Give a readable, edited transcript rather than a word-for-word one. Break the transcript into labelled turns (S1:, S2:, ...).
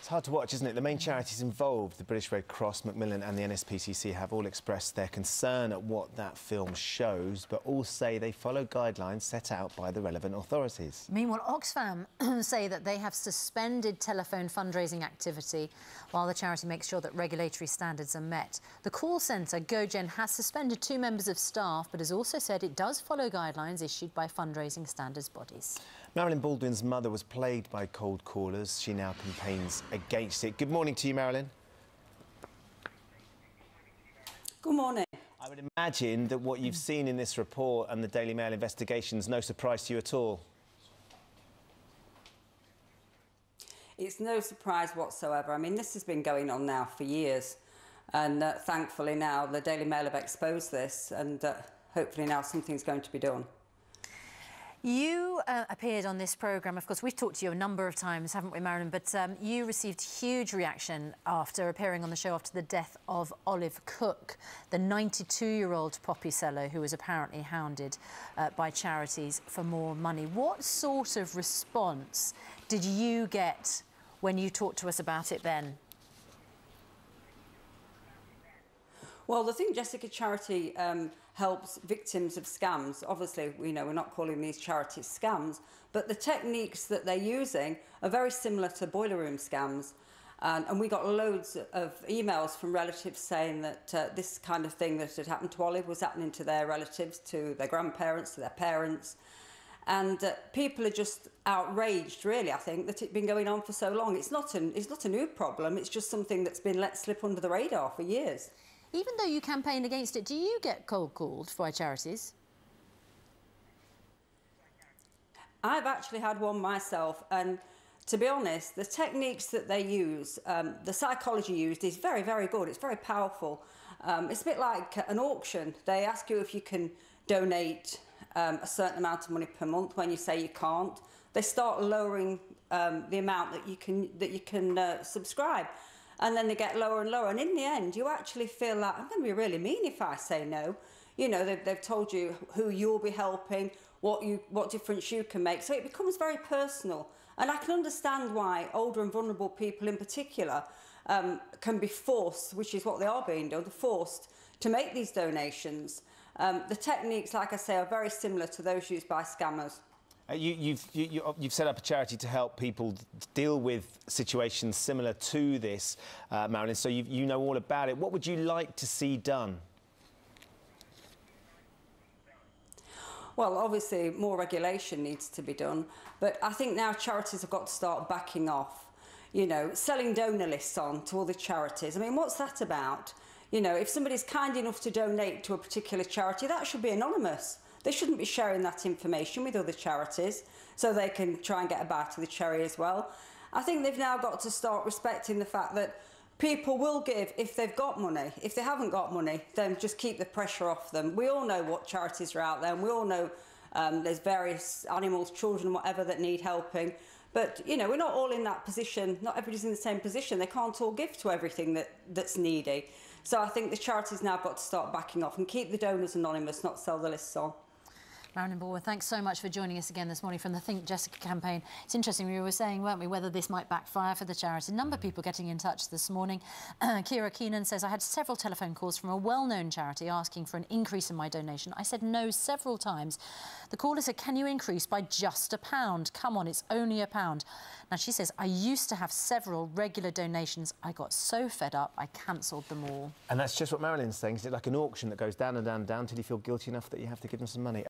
S1: It's hard to watch, isn't it? The main charities involved, the British Red Cross, Macmillan and the NSPCC, have all expressed their concern at what that film shows, but all say they follow guidelines set out by the relevant authorities.
S2: Meanwhile, Oxfam say that they have suspended telephone fundraising activity while the charity makes sure that regulatory standards are met. The call centre, GoGen, has suspended 2 members of staff, but has also said it does follow guidelines issued by fundraising standards bodies. Marilyn
S1: Baldwin's mother was plagued by cold callers. She now campaigns against it. Good morning to you, Marilyn.
S3: Good morning.
S1: I would imagine that what you've seen in this report and the Daily Mail investigation is no surprise to you at all.
S3: It's no surprise whatsoever. I mean, this has been going on now for years, and thankfully now the Daily Mail have exposed this, and hopefully now something's going to be done.
S2: You appeared on this programme. Of course, we've talked to you a number of times, haven't we, Marilyn? But you received huge reaction after appearing on the show after the death of Olive Cook, the 92-year-old poppy seller who was apparently hounded by charities for more money. What sort of response did you get when you talked to us about it then?
S3: Well, the thing, Jessica, charity helps victims of scams. Obviously, we're not calling these charities scams, but the techniques that they're using are very similar to boiler room scams. And we got loads of emails from relatives saying that this kind of thing that had happened to Olive was happening to their relatives, to their grandparents, to their parents. And people are just outraged, really, I think, that it's been going on for so long. It's not a new problem. It's just something that's been let slip under the radar for years.
S2: Even though you campaign against it, do you get cold called by charities?
S3: I've actually had one myself, and to be honest, the techniques that they use, the psychology used is very, very good. It's very powerful. It's a bit like an auction. They ask you if you can donate a certain amount of money per month. When you say you can't, they start lowering the amount that you can subscribe. And then they get lower and lower. And in the end, you actually feel like, I'm going to be really mean if I say no. You know, they've told you who you'll be helping, what difference you can make. So it becomes very personal. And I can understand why older and vulnerable people in particular can be forced, which is what they are being done, forced to make these donations. The techniques, like I say, are very similar to those used by scammers.
S1: You've set up a charity to help people deal with situations similar to this, Marilyn, so you know all about it. What would you like to see done?
S3: Well, obviously, more regulation needs to be done, but I think now charities have got to start backing off, selling donor lists on to other charities. I mean, what's that about? If somebody's kind enough to donate to a particular charity, that should be anonymous. They shouldn't be sharing that information with other charities so they can try and get a bite of the cherry as well. I think they've now got to start respecting the fact that people will give if they've got money. If they haven't got money, then just keep the pressure off them. We all know what charities are out there, and we all know there's various animals, children, whatever, that need helping. But, we're not all in that position. Not everybody's in the same position. They can't all give to everything that's needy. So I think the charities now have got to start backing off and keep the donors anonymous, not sell the lists on.
S2: Marilyn Baldwin, thanks so much for joining us again this morning from the Think Jessica campaign. It's interesting, we were saying, weren't we, whether this might backfire for the charity. A number of people getting in touch this morning. Kira Keenan says, I had several telephone calls from a well-known charity asking for an increase in my donation. I said no several times. The caller said, can you increase by just £1? Come on, it's only £1. Now, she says, I used to have several regular donations. I got so fed up, I cancelled them all.
S1: And that's just what Marilyn's saying. Is it like an auction that goes down and down and down till you feel guilty enough that you have to give them some money?